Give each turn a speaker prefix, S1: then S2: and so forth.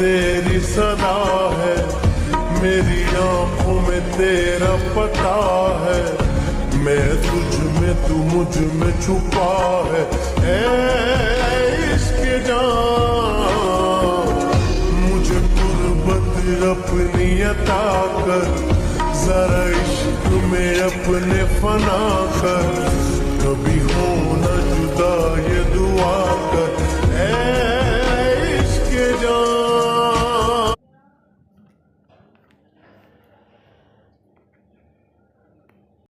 S1: तेरी सदा है, मेरी आंखों में तेरा पता है, मैं तुझ में तू मुझ में छुपा है। इश्क जान मुझे गुर्बत अपनी अता कर, जरा इश्क में अपने फना कर, कभी हो न जुदा ये